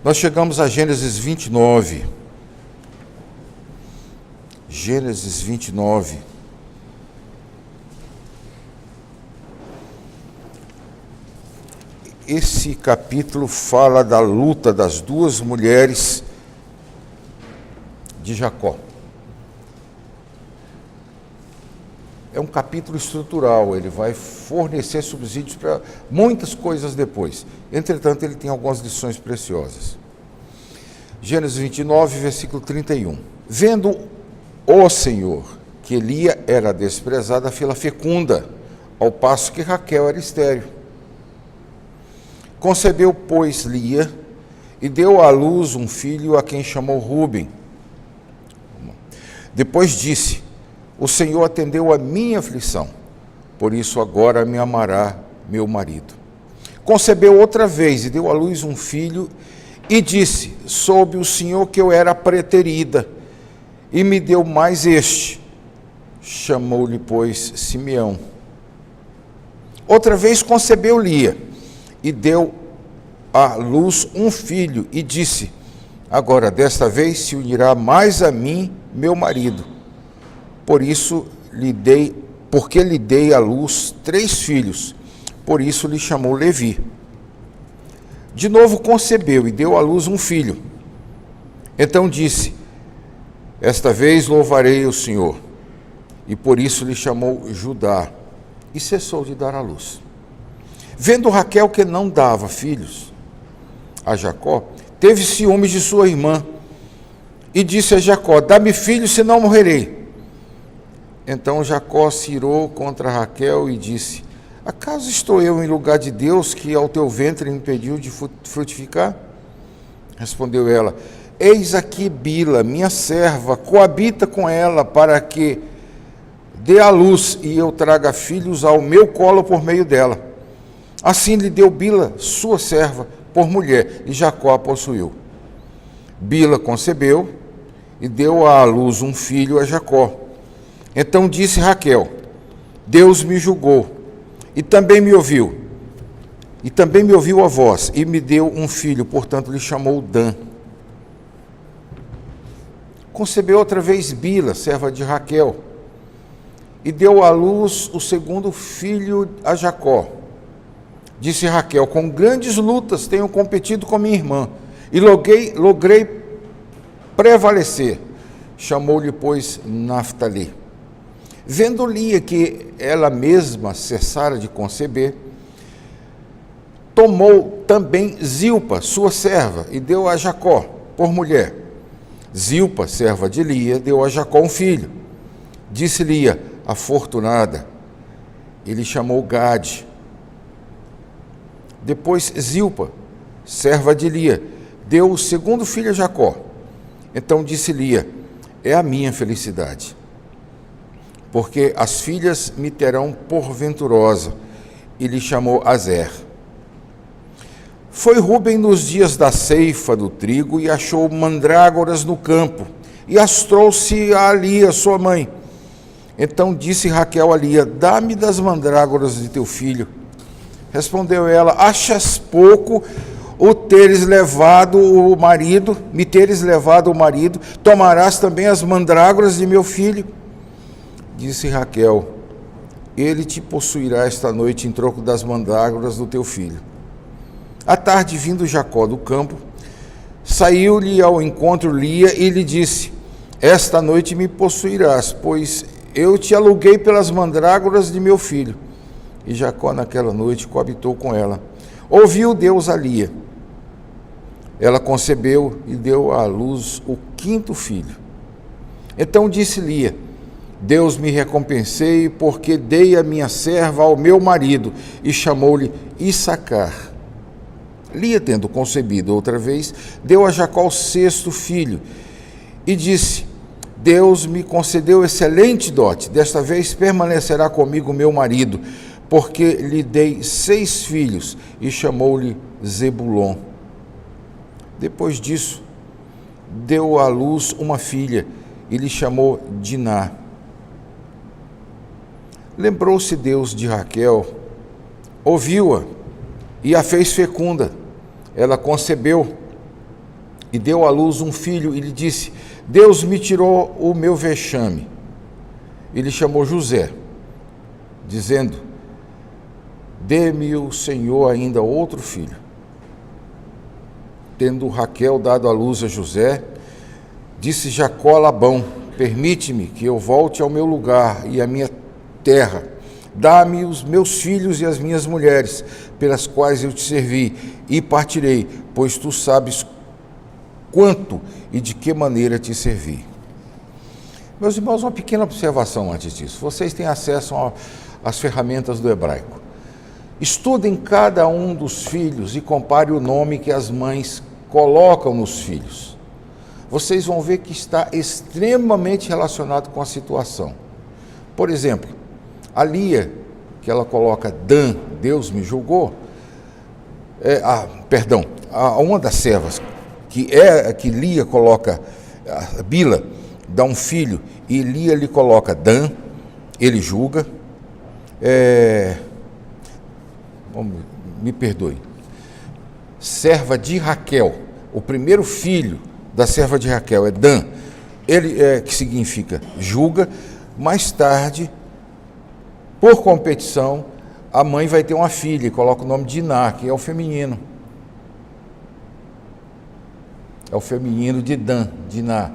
Nós chegamos a Gênesis 29. Gênesis 29. Esse capítulo fala da luta das duas mulheres de Jacó. É um capítulo estrutural, ele vai fornecer subsídios para muitas coisas depois. Entretanto, ele tem algumas lições preciosas. Gênesis 29, versículo 31. Vendo o Senhor que Lia era desprezada pela fecunda, ao passo que Raquel era estéril. Concebeu, pois, Lia, e deu à luz um filho a quem chamou Ruben. Depois disse: o Senhor atendeu a minha aflição, por isso agora me amará meu marido. Concebeu outra vez e deu à luz um filho, e disse: soube o Senhor que eu era preterida, e me deu mais este. Chamou-lhe, pois, Simeão. Outra vez concebeu Lia, e deu à luz um filho, e disse: agora desta vez se unirá mais a mim meu marido. Porque lhe dei à luz 3 filhos, por isso lhe chamou Levi. De novo concebeu e deu à luz um filho. Então disse: esta vez louvarei o Senhor, e por isso lhe chamou Judá, e cessou de dar à luz. Vendo Raquel que não dava filhos a Jacó, teve ciúmes de sua irmã, e disse a Jacó: dá-me filhos, senão morrerei. Então Jacó se irou contra Raquel e disse: acaso estou eu em lugar de Deus, que ao teu ventre impediu de frutificar? Respondeu ela: eis aqui Bila, minha serva, coabita com ela, para que dê à luz e eu traga filhos ao meu colo por meio dela. Assim lhe deu Bila, sua serva, por mulher, e Jacó a possuiu. Bila concebeu e deu à luz um filho a Jacó. Então disse Raquel: Deus me julgou, e também me ouviu a voz, e me deu um filho, portanto lhe chamou Dan. Concebeu outra vez Bila, serva de Raquel, e deu à luz o segundo filho a Jacó. Disse Raquel: com grandes lutas tenho competido com minha irmã, e logrei prevalecer. Chamou-lhe, pois, Naftali. Vendo Lia que ela mesma cessara de conceber, tomou também Zilpa, sua serva, e deu a Jacó por mulher. Zilpa, serva de Lia, deu a Jacó um filho. Disse Lia: afortunada. Ele chamou Gade. Depois Zilpa, serva de Lia, deu o segundo filho a Jacó. Então disse Lia: é a minha felicidade, porque as filhas me terão por venturosa, e lhe chamou Azer. Foi Ruben nos dias da ceifa do trigo, e achou mandrágoras no campo, e as trouxe a Lia, sua mãe. Então disse Raquel a Lia: dá-me das mandrágoras de teu filho. Respondeu ela: achas pouco me teres levado o marido, tomarás também as mandrágoras de meu filho? Disse Raquel: ele te possuirá esta noite em troco das mandrágoras do teu filho. À tarde, vindo Jacó do campo, saiu-lhe ao encontro Lia e lhe disse: esta noite me possuirás, pois eu te aluguei pelas mandrágoras de meu filho. E Jacó naquela noite coabitou com ela. Ouviu Deus a Lia. Ela concebeu e deu à luz o 5º filho. Então disse Lia: Deus me recompensei, porque dei a minha serva ao meu marido, e chamou-lhe Issacar. Lia, tendo concebido outra vez, deu a Jacó o 6º filho, e disse: Deus me concedeu excelente dote, desta vez permanecerá comigo meu marido, porque lhe dei 6 filhos, e chamou-lhe Zebulon. Depois disso, deu à luz uma filha, e lhe chamou Diná. Lembrou-se Deus de Raquel, ouviu-a, e a fez fecunda. Ela concebeu, e deu à luz um filho, e lhe disse: Deus me tirou o meu vexame. E lhe chamou José, dizendo: dê-me o Senhor ainda outro filho. Tendo Raquel dado à luz a José, disse Jacó a Labão: permite-me que eu volte ao meu lugar e à minha terra. Dá-me os meus filhos e as minhas mulheres, pelas quais eu te servi, e partirei, pois tu sabes quanto e de que maneira te servi. Meus irmãos, uma pequena observação antes disso. Vocês têm acesso às ferramentas do hebraico. Estudem cada um dos filhos e compare o nome que as mães colocam nos filhos. Vocês vão ver que está extremamente relacionado com a situação. Por exemplo, a Lia, que ela coloca Dan, Deus me julgou, uma das servas, que Lia coloca, Bila, dá um filho, e Lia lhe coloca Dan, ele julga, me perdoe, serva de Raquel, o primeiro filho da serva de Raquel é Dan, que significa julga. Mais tarde, por competição, a mãe vai ter uma filha e coloca o nome de Diná, que é o feminino. É o feminino de Dan, Diná.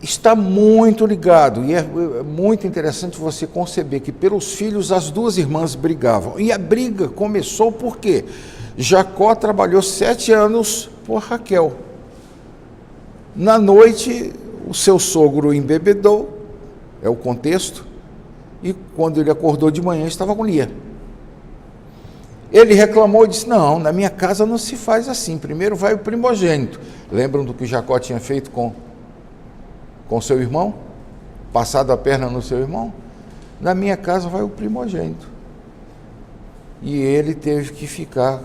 Está muito ligado, e é muito interessante você conceber que pelos filhos as duas irmãs brigavam. E a briga começou porque Jacó trabalhou 7 anos por Raquel. Na noite, o seu sogro embebedou, é o contexto, e quando ele acordou de manhã estava com Lia. Ele reclamou e disse: não, na minha casa não se faz assim, primeiro vai o primogênito. Lembram do que Jacó tinha feito com seu irmão? Passado a perna no seu irmão? Na minha casa vai o primogênito. E ele teve que ficar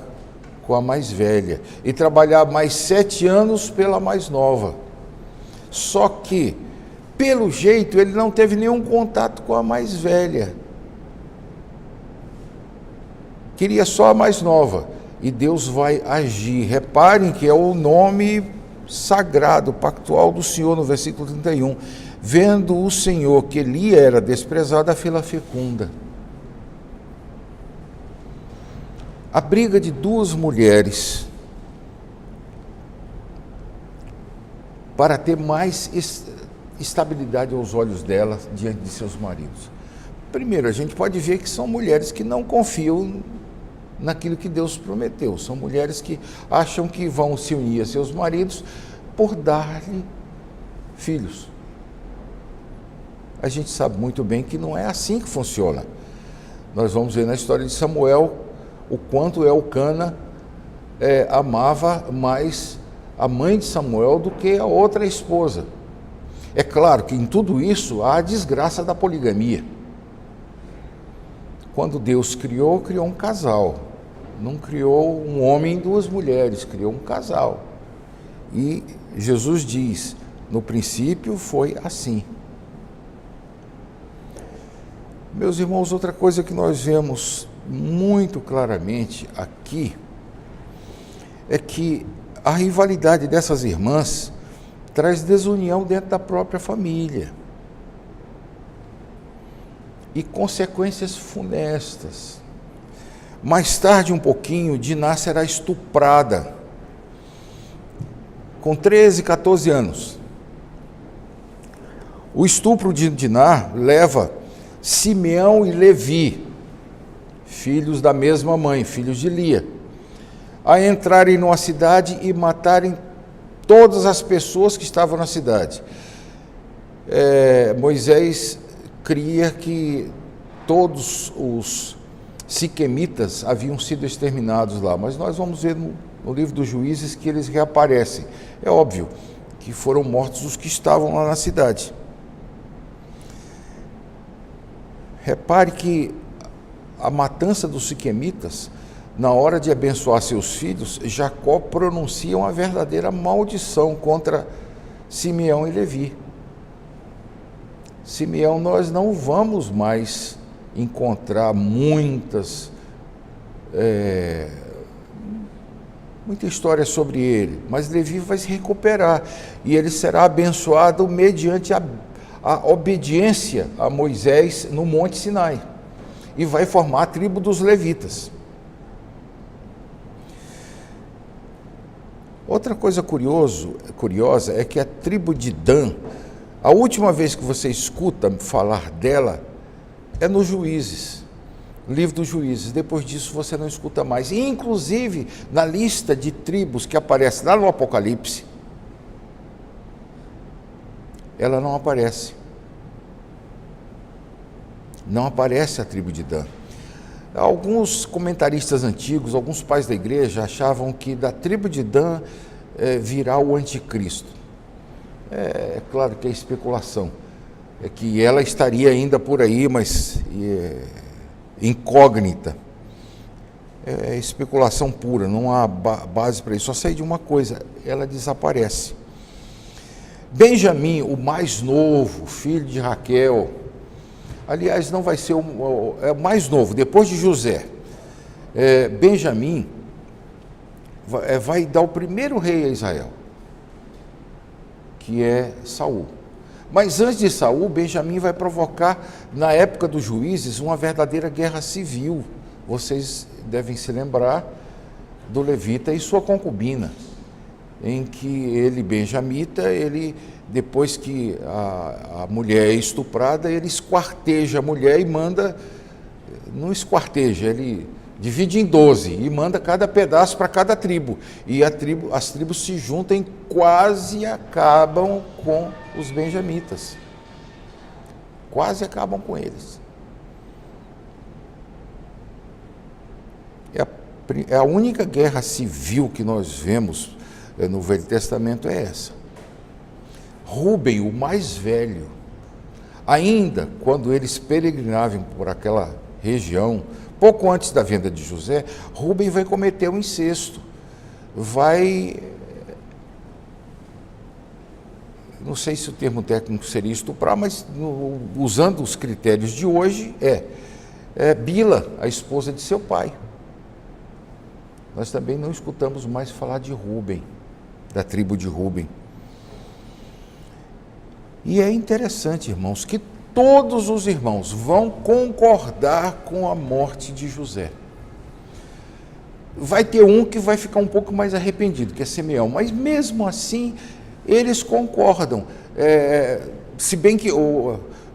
com a mais velha e trabalhar mais 7 anos pela mais nova. Só que, pelo jeito, ele não teve nenhum contato com a mais velha. Queria só a mais nova. E Deus vai agir. Reparem que é o nome sagrado, pactual do Senhor, no versículo 31. Vendo o Senhor que Lia era desprezada, fê-la fecunda. A briga de duas mulheres para ter mais estabilidade aos olhos dela diante de seus maridos. Primeiro, a gente pode ver que são mulheres que não confiam naquilo que Deus prometeu. São mulheres que acham que vão se unir a seus maridos por dar-lhe filhos. A gente sabe muito bem que não é assim que funciona. Nós vamos ver na história de Samuel o quanto Elcana amava mais a mãe de Samuel do que a outra esposa. É claro que em tudo isso há a desgraça da poligamia. Quando Deus criou um casal. Não criou um homem e 2 mulheres, criou um casal. E Jesus diz: no princípio foi assim. Meus irmãos, outra coisa que nós vemos muito claramente aqui é que a rivalidade dessas irmãs traz desunião dentro da própria família e consequências funestas. Mais tarde, um pouquinho, Diná será estuprada com 13, 14 anos. O estupro de Diná leva Simeão e Levi, filhos da mesma mãe, filhos de Lia, a entrarem numa cidade e matarem todas as pessoas que estavam na cidade. Moisés cria que todos os siquemitas haviam sido exterminados lá, mas nós vamos ver no livro dos Juízes que eles reaparecem. É óbvio que foram mortos os que estavam lá na cidade. Repare que a matança dos siquemitas, na hora de abençoar seus filhos, Jacó pronuncia uma verdadeira maldição contra Simeão e Levi. Simeão, nós não vamos mais encontrar muitas Muita história sobre ele, mas Levi vai se recuperar e ele será abençoado mediante a obediência a Moisés no Monte Sinai e vai formar a tribo dos levitas. Outra coisa curiosa é que a tribo de Dan, a última vez que você escuta falar dela é nos Juízes, livro dos Juízes. Depois disso você não escuta mais. E, inclusive, na lista de tribos que aparece lá no Apocalipse, ela não aparece. Não aparece a tribo de Dan. Alguns comentaristas antigos, alguns pais da igreja achavam que da tribo de Dan virá o anticristo. É claro que é especulação. É que ela estaria ainda por aí, mas incógnita. É especulação pura, não há base para isso. Só sei de uma coisa, ela desaparece. Benjamim, o mais novo, filho de Raquel, aliás, não vai ser o mais novo, depois de José. Benjamim vai dar o primeiro rei a Israel, que é Saul. Mas antes de Saul, Benjamim vai provocar, na época dos Juízes, uma verdadeira guerra civil. Vocês devem se lembrar do levita e sua concubina, em que ele, benjamita, depois que a mulher é estuprada, ele esquarteja a mulher e manda, não esquarteja, ele divide em 12 e manda cada pedaço para cada tribo. E as tribos se juntam e quase acabam com os benjamitas. Quase acabam com eles. A única guerra civil que nós vemos no Velho Testamento é essa. Rúben, o mais velho, ainda quando eles peregrinavam por aquela região, pouco antes da vinda de José, Rúben vai cometer um incesto, não sei se o termo técnico seria estuprar, mas usando os critérios de hoje, Bila, a esposa de seu pai. Nós também não escutamos mais falar de Rúben, da tribo de Rúben. E é interessante, irmãos, que todos os irmãos vão concordar com a morte de José. Vai ter um que vai ficar um pouco mais arrependido, que é Simeão, mas mesmo assim eles concordam, se bem que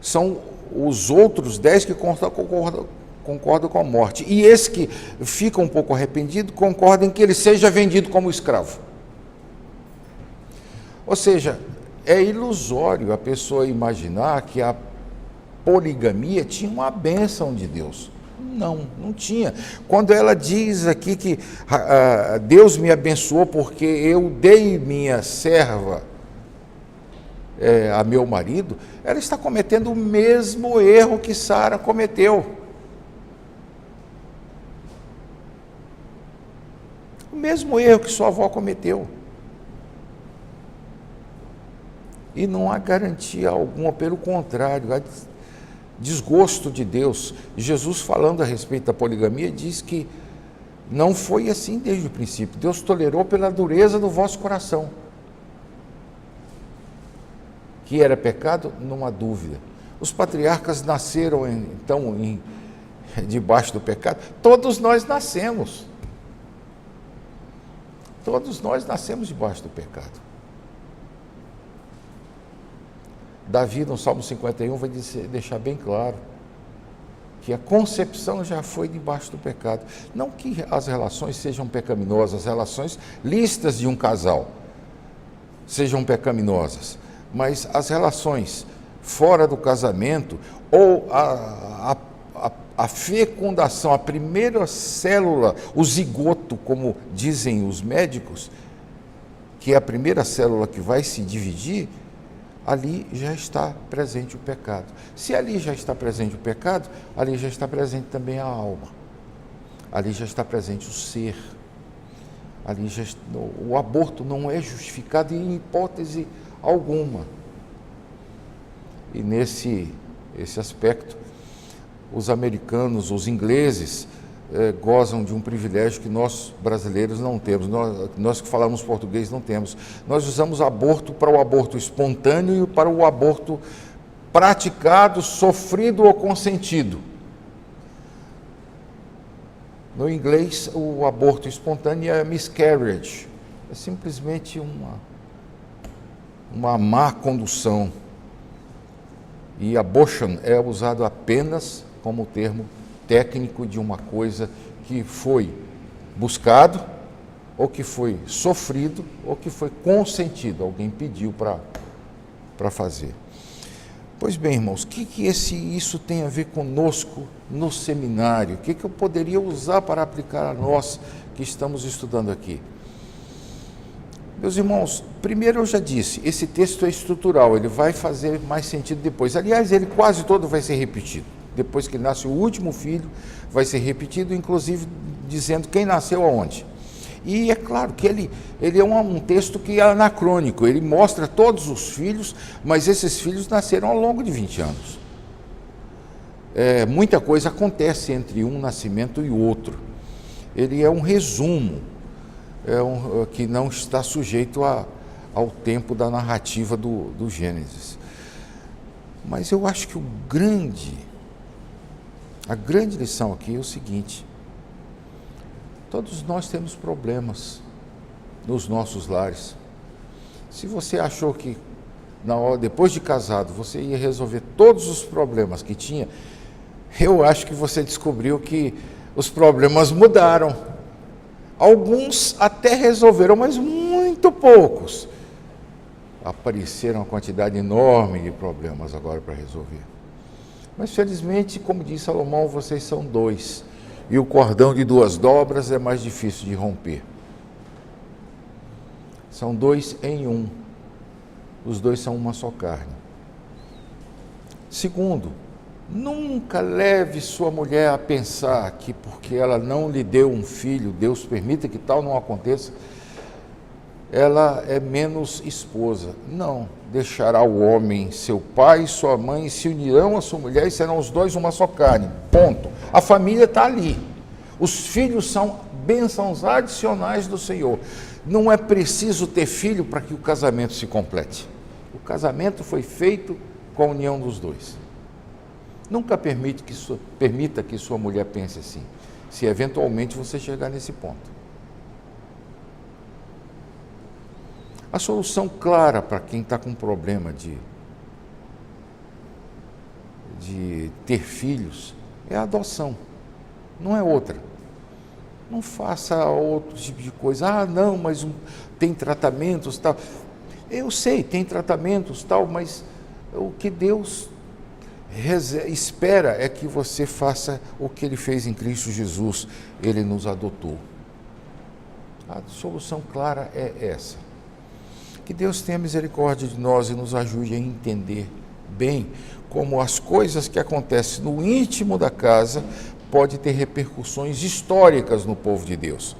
são os outros 10 que concordam com a morte, e esse que fica um pouco arrependido concorda em que ele seja vendido como escravo. Ou seja, é ilusório a pessoa imaginar que a poligamia tinha uma bênção de Deus. Não tinha. Quando ela diz aqui que Deus me abençoou porque eu dei minha serva a meu marido, ela está cometendo o mesmo erro que Sara cometeu. O mesmo erro que sua avó cometeu. E não há garantia alguma, pelo contrário, há desgosto de Deus. Jesus, falando a respeito da poligamia, diz que não foi assim desde o princípio. Deus tolerou pela dureza do vosso coração. Que era pecado, não há dúvida. Os patriarcas nasceram, então, debaixo do pecado. Todos nós nascemos. Todos nós nascemos debaixo do pecado. Davi, no Salmo 51, vai deixar bem claro que a concepção já foi debaixo do pecado. Não que as relações sejam pecaminosas, as relações lícitas de um casal sejam pecaminosas, mas as relações fora do casamento, ou a fecundação, a primeira célula, o zigoto, como dizem os médicos, que é a primeira célula que vai se dividir, ali já está presente o pecado. Se ali já está presente o pecado, ali já está presente também a alma. Ali já está presente o ser. Ali o aborto não é justificado em hipótese alguma. E nesse aspecto, os americanos, os ingleses, gozam de um privilégio que nós brasileiros não temos, nós que falamos português não temos. Nós usamos aborto para o aborto espontâneo e para o aborto praticado, sofrido ou consentido. No inglês, o aborto espontâneo é miscarriage, é simplesmente uma má condução. E abortion é usado apenas como termo técnico de uma coisa que foi buscado, ou que foi sofrido, ou que foi consentido, alguém pediu para fazer. Pois bem, irmãos, o que isso tem a ver conosco no seminário? O que eu poderia usar para aplicar a nós que estamos estudando aqui? Meus irmãos, primeiro eu já disse, esse texto é estrutural, ele vai fazer mais sentido depois. Aliás, ele quase todo vai ser repetido. Depois que nasce o último filho, vai ser repetido, inclusive dizendo quem nasceu aonde. E é claro que ele é um texto que é anacrônico, ele mostra todos os filhos, mas esses filhos nasceram ao longo de 20 anos. Muita coisa acontece entre um nascimento e o outro. Ele é um resumo, que não está sujeito ao tempo da narrativa do Gênesis. Mas eu acho que a grande lição aqui é o seguinte: todos nós temos problemas nos nossos lares. Se você achou que depois de casado você ia resolver todos os problemas que tinha, eu acho que você descobriu que os problemas mudaram. Alguns até resolveram, mas muito poucos. Apareceram uma quantidade enorme de problemas agora para resolver. Mas felizmente, como disse Salomão, vocês são dois. E o cordão de 2 dobras é mais difícil de romper. São 2 em 1. Os 2 são uma só carne. Segundo, nunca leve sua mulher a pensar que porque ela não lhe deu um filho, Deus permita que tal não aconteça, ela é menos esposa. Não, deixará o homem seu pai e sua mãe e se unirão a sua mulher e serão os 2 uma só carne. Ponto. A família está ali. Os filhos são bênçãos adicionais do Senhor. Não é preciso ter filho para que o casamento se complete. O casamento foi feito com a união dos 2. Nunca permita que sua mulher pense assim, se eventualmente você chegar nesse ponto. A solução clara para quem está com problema de ter filhos é a adoção, não é outra. Não faça outro tipo de coisa. Não, mas tem tratamentos, tal. Eu sei, tem tratamentos, tal, mas o que Deus espera é que você faça o que Ele fez em Cristo Jesus. Ele nos adotou. A solução clara é essa. Que Deus tenha misericórdia de nós e nos ajude a entender bem como as coisas que acontecem no íntimo da casa podem ter repercussões históricas no povo de Deus.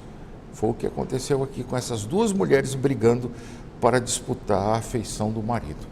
Foi o que aconteceu aqui com essas 2 mulheres brigando para disputar a afeição do marido.